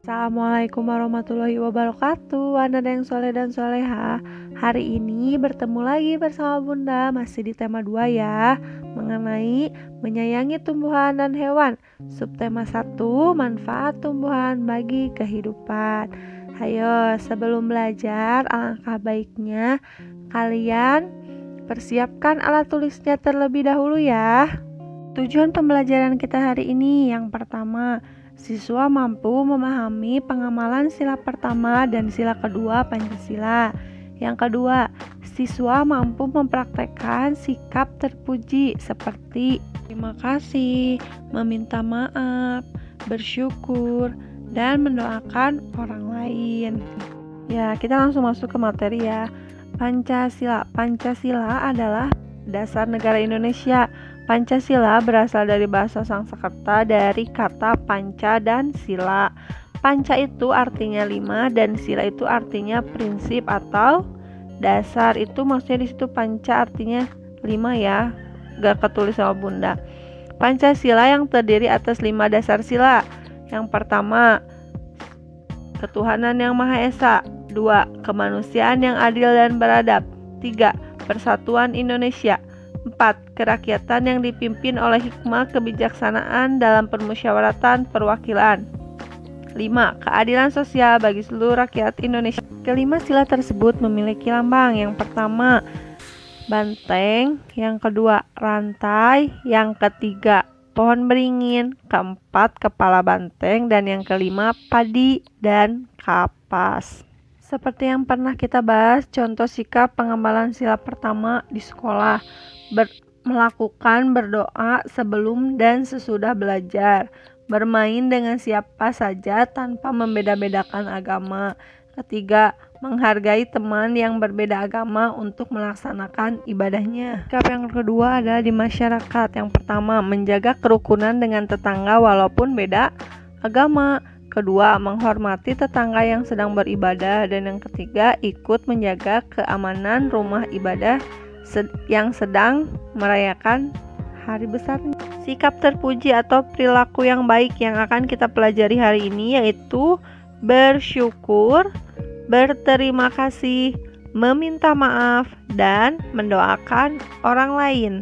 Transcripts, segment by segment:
Assalamualaikum warahmatullahi wabarakatuh. Anak yang soleh dan soleha, hari ini bertemu lagi bersama Bunda, masih di tema 2 ya, mengenai menyayangi tumbuhan dan hewan. Subtema 1, manfaat tumbuhan bagi kehidupan. Ayo, sebelum belajar, alangkah baiknya kalian persiapkan alat tulisnya terlebih dahulu ya. Tujuan pembelajaran kita hari ini yang pertama, siswa mampu memahami pengamalan sila pertama dan sila kedua Pancasila. Yang kedua, siswa mampu mempraktekkan sikap terpuji seperti terima kasih, meminta maaf, bersyukur, dan mendoakan orang lain. Ya, kita langsung masuk ke materi ya. Pancasila. Pancasila adalah dasar negara Indonesia. Pancasila berasal dari bahasa Sanskerta dari kata panca dan sila. Panca itu artinya 5 dan sila itu artinya prinsip atau dasar. Itu maksudnya di situ panca artinya 5 ya. Gak ketulis sama Bunda. Pancasila yang terdiri atas 5 dasar sila. Yang pertama, ketuhanan yang Maha Esa. 2. Kemanusiaan yang adil dan beradab. 3. Persatuan Indonesia. 4. Kerakyatan yang dipimpin oleh hikmah kebijaksanaan dalam permusyawaratan perwakilan. 5. Keadilan sosial bagi seluruh rakyat Indonesia. Kelima sila tersebut memiliki lambang. Yang pertama, banteng. Yang kedua, rantai. Yang ketiga, pohon beringin. Keempat, kepala banteng. Dan yang kelima, padi dan kapas. Seperti yang pernah kita bahas, contoh sikap pengamalan sila pertama di sekolah. Melakukan berdoa sebelum dan sesudah belajar. Bermain dengan siapa saja tanpa membeda-bedakan agama. Ketiga, menghargai teman yang berbeda agama untuk melaksanakan ibadahnya. Sikap yang kedua adalah di masyarakat. Yang pertama, menjaga kerukunan dengan tetangga walaupun beda agama. Kedua, menghormati tetangga yang sedang beribadah. Dan yang ketiga, ikut menjaga keamanan rumah ibadah yang sedang merayakan hari besarnya. Sikap terpuji atau perilaku yang baik yang akan kita pelajari hari ini yaitu bersyukur, berterima kasih, meminta maaf, dan mendoakan orang lain.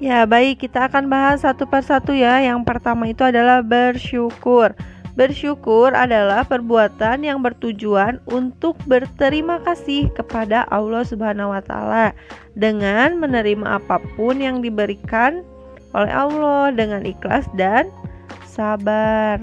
Ya, baik, kita akan bahas satu persatu ya. Yang pertama itu adalah bersyukur. Bersyukur adalah perbuatan yang bertujuan untuk berterima kasih kepada Allah Subhanahu wa Ta'ala dengan menerima apapun yang diberikan oleh Allah dengan ikhlas dan sabar.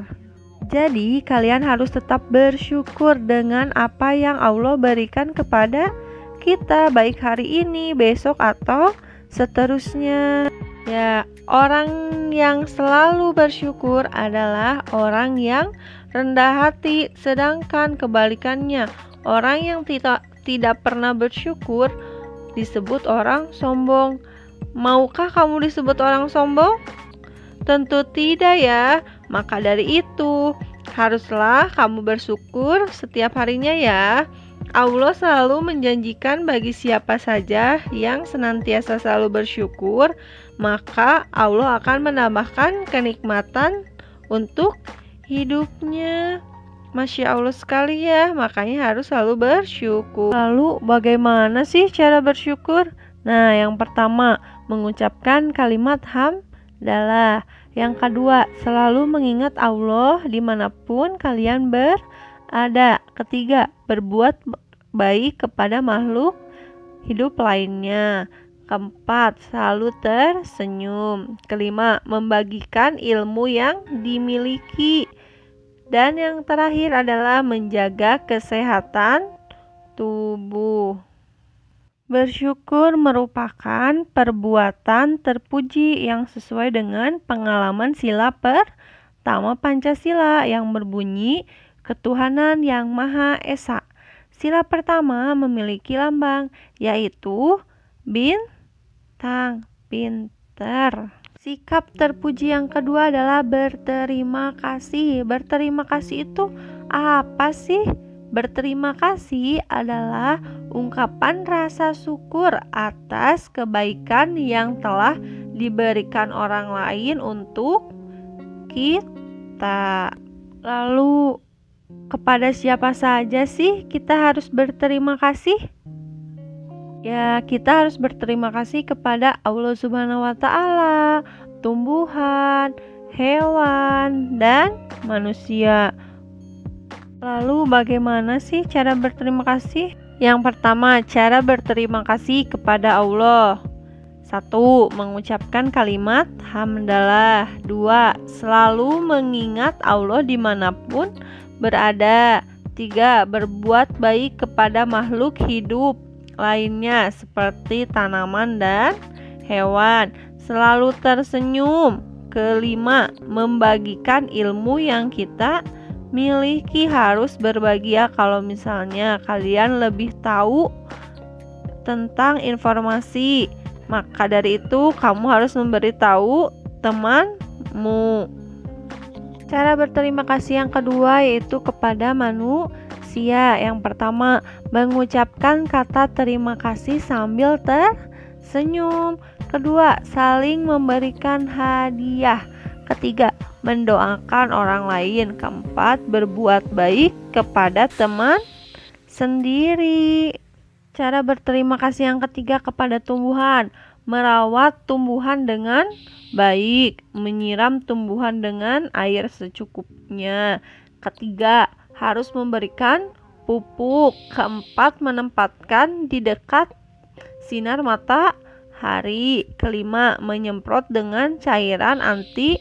Jadi, kalian harus tetap bersyukur dengan apa yang Allah berikan kepada kita, baik hari ini, besok, atau seterusnya. Ya, orang yang selalu bersyukur adalah orang yang rendah hati, sedangkan kebalikannya, orang yang tidak pernah bersyukur disebut orang sombong. Maukah kamu disebut orang sombong? Tentu tidak ya. Maka dari itu, haruslah kamu bersyukur setiap harinya ya. Allah selalu menjanjikan bagi siapa saja yang senantiasa selalu bersyukur, maka Allah akan menambahkan kenikmatan untuk hidupnya. Masya Allah sekali ya, makanya harus selalu bersyukur. Lalu bagaimana sih cara bersyukur? Nah, yang pertama, mengucapkan kalimat hamdalah. Yang kedua, selalu mengingat Allah dimanapun kalian berada. Ketiga, berbuat baik kepada makhluk hidup lainnya. Keempat, selalu tersenyum. Kelima, membagikan ilmu yang dimiliki. Dan yang terakhir adalah menjaga kesehatan tubuh. Bersyukur merupakan perbuatan terpuji yang sesuai dengan pengalaman sila pertama Pancasila yang berbunyi ketuhanan yang Maha Esa. Sila pertama memiliki lambang yaitu bintang, pinter. Sikap terpuji yang kedua adalah berterima kasih. Berterima kasih itu apa sih? Berterima kasih adalah ungkapan rasa syukur atas kebaikan yang telah diberikan orang lain untuk kita. Lalu Kepada siapa saja sih kita harus berterima kasih? Ya, kita harus berterima kasih kepada Allah Subhanahu wa Ta'ala, tumbuhan, hewan, dan manusia. Lalu bagaimana sih cara berterima kasih? Yang pertama, cara berterima kasih kepada Allah. 1. Mengucapkan kalimat hamdalah. 2. Selalu mengingat Allah dimanapun berada. 3. Berbuat baik kepada makhluk hidup lainnya seperti tanaman dan hewan. Selalu tersenyum. 5. Membagikan ilmu yang kita miliki. Harus berbagi ya, kalau misalnya kalian lebih tahu tentang informasi, maka dari itu kamu harus memberitahu temanmu. Cara berterima kasih yang kedua yaitu kepada manusia. Yang pertama, mengucapkan kata terima kasih sambil tersenyum. Kedua, saling memberikan hadiah. Ketiga, mendoakan orang lain. Keempat, berbuat baik kepada teman sendiri. Cara berterima kasih yang ketiga kepada tumbuhan. Merawat tumbuhan dengan baik. Menyiram tumbuhan dengan air secukupnya. Ketiga, harus memberikan pupuk. Keempat, menempatkan di dekat sinar matahari. Kelima, menyemprot dengan cairan anti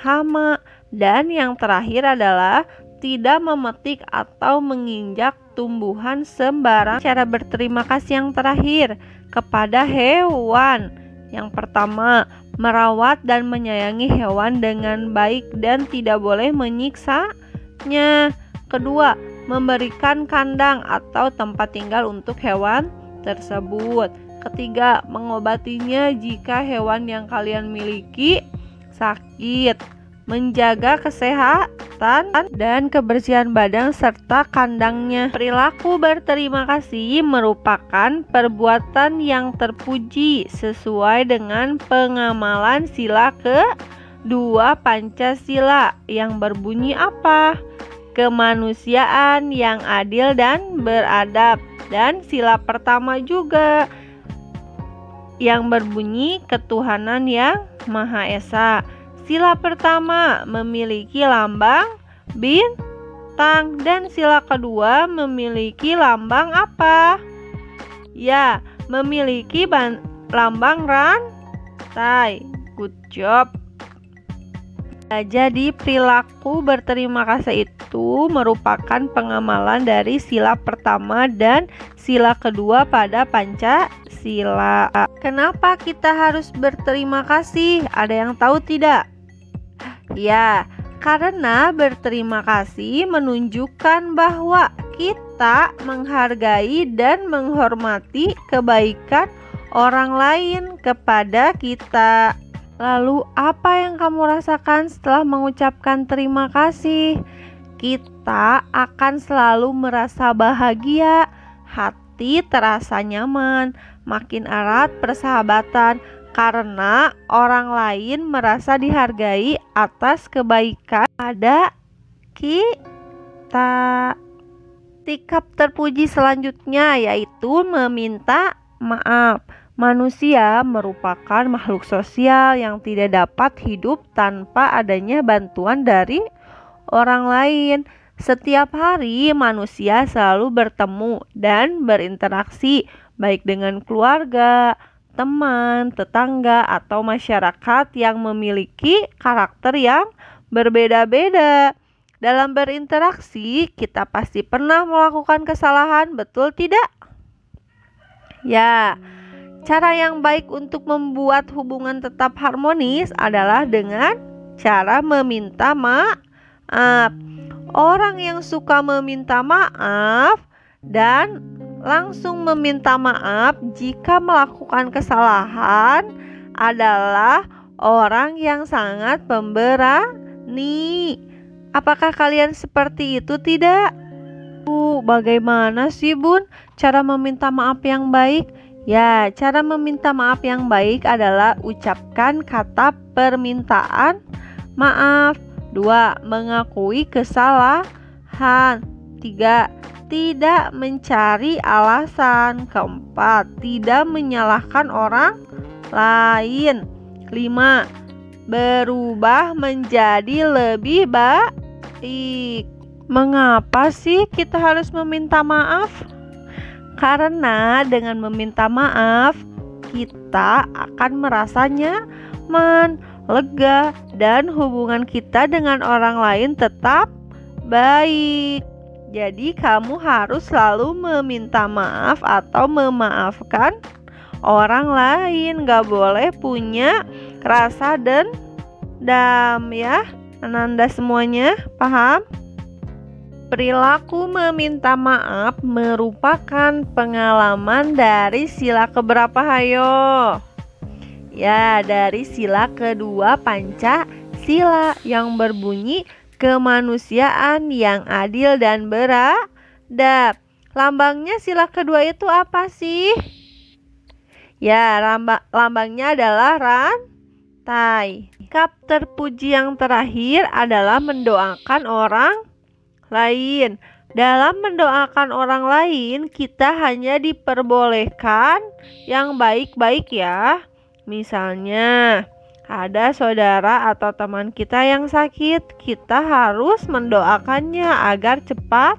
hama. Dan yang terakhir adalah tidak memetik atau menginjak tumbuhan sembarang. Cara berterima kasih yang terakhir kepada hewan. Yang pertama, merawat dan menyayangi hewan dengan baik dan tidak boleh menyiksanya. Kedua, memberikan kandang atau tempat tinggal untuk hewan tersebut. Ketiga, mengobatinya jika hewan yang kalian miliki sakit, menjaga kesehatan dan kebersihan badan serta kandangnya. Perilaku berterima kasih merupakan perbuatan yang terpuji sesuai dengan pengamalan sila kedua Pancasila yang berbunyi apa? Kemanusiaan yang adil dan beradab. Dan sila pertama juga yang berbunyi ketuhanan yang Maha Esa. Sila pertama memiliki lambang bintang dan sila kedua memiliki lambang apa? Ya, memiliki lambang rantai. Good job. Jadi perilaku berterima kasih itu merupakan pengamalan dari sila pertama dan sila kedua pada Pancasila. Kenapa kita harus berterima kasih? Ada yang tahu tidak? Ya, karena berterima kasih menunjukkan bahwa kita menghargai dan menghormati kebaikan orang lain kepada kita. Lalu apa yang kamu rasakan setelah mengucapkan terima kasih? Kita akan selalu merasa bahagia, hati terasa nyaman, makin erat persahabatan karena orang lain merasa dihargai atas kebaikan pada kita. Sikap terpuji selanjutnya yaitu meminta maaf. Manusia merupakan makhluk sosial yang tidak dapat hidup tanpa adanya bantuan dari orang lain. Setiap hari manusia selalu bertemu dan berinteraksi baik dengan keluarga, teman, tetangga, atau masyarakat yang memiliki karakter yang berbeda-beda. Dalam berinteraksi, kita pasti pernah melakukan kesalahan, betul tidak? Ya. Cara yang baik untuk membuat hubungan tetap harmonis adalah dengan cara meminta maaf. Orang yang suka meminta maaf dan langsung meminta maaf jika melakukan kesalahan adalah orang yang sangat pemberani. Apakah kalian seperti itu tidak? Bagaimana sih Bun cara meminta maaf yang baik? Ya, cara meminta maaf yang baik adalah ucapkan kata permintaan maaf. 2. Mengakui kesalahan. 3. Tidak mencari alasan. Keempat, tidak menyalahkan orang lain. 5. Berubah menjadi lebih baik. Mengapa sih kita harus meminta maaf? Karena dengan meminta maaf, kita akan merasa nyaman, lega, dan hubungan kita dengan orang lain tetap baik. Jadi kamu harus selalu meminta maaf atau memaafkan orang lain. Gak boleh punya rasa dendam ya. Ananda semuanya paham? Perilaku meminta maaf merupakan pengalaman dari sila keberapa hayo? Ya, dari sila kedua Pancasila yang berbunyi kemanusiaan yang adil dan beradab. Lambangnya sila kedua itu apa sih? Ya, lambangnya adalah rantai. Sikap terpuji yang terakhir adalah mendoakan orang lain. Dalam mendoakan orang lain, kita hanya diperbolehkan yang baik-baik ya. Misalnya, ada saudara atau teman kita yang sakit, kita harus mendoakannya agar cepat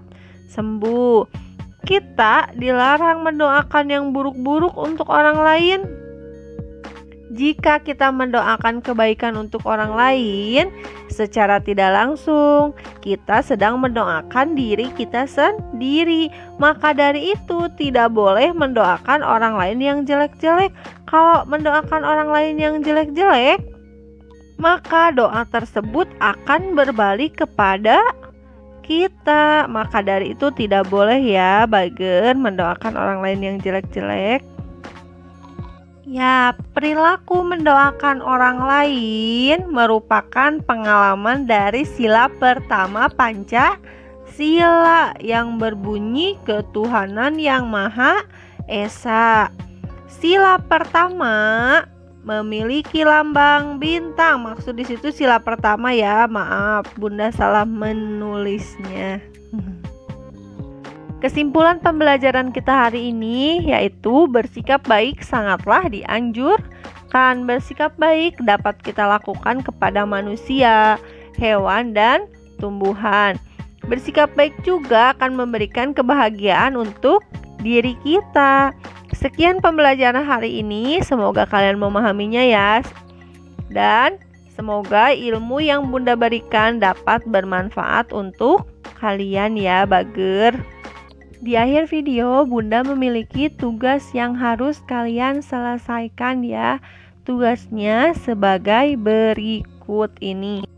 sembuh. Kita dilarang mendoakan yang buruk-buruk untuk orang lain. Jika kita mendoakan kebaikan untuk orang lain, secara tidak langsung kita sedang mendoakan diri kita sendiri. Maka dari itu tidak boleh mendoakan orang lain yang jelek-jelek. Kalau mendoakan orang lain yang jelek-jelek, maka doa tersebut akan berbalik kepada kita. Maka dari itu tidak boleh ya bager mendoakan orang lain yang jelek-jelek. Ya, perilaku mendoakan orang lain merupakan pengalaman dari sila pertama Pancasila yang berbunyi ketuhanan yang Maha Esa. Sila pertama memiliki lambang bintang. Maksud di situ sila pertama ya, maaf Bunda salah menulisnya. Kesimpulan pembelajaran kita hari ini yaitu bersikap baik sangatlah dianjurkan. Bersikap baik dapat kita lakukan kepada manusia, hewan, dan tumbuhan. Bersikap baik juga akan memberikan kebahagiaan untuk diri kita. Sekian pembelajaran hari ini, semoga kalian memahaminya ya. Dan semoga ilmu yang Bunda berikan dapat bermanfaat untuk kalian ya, bager. Di akhir video, Bunda memiliki tugas yang harus kalian selesaikan ya. Tugasnya sebagai berikut ini.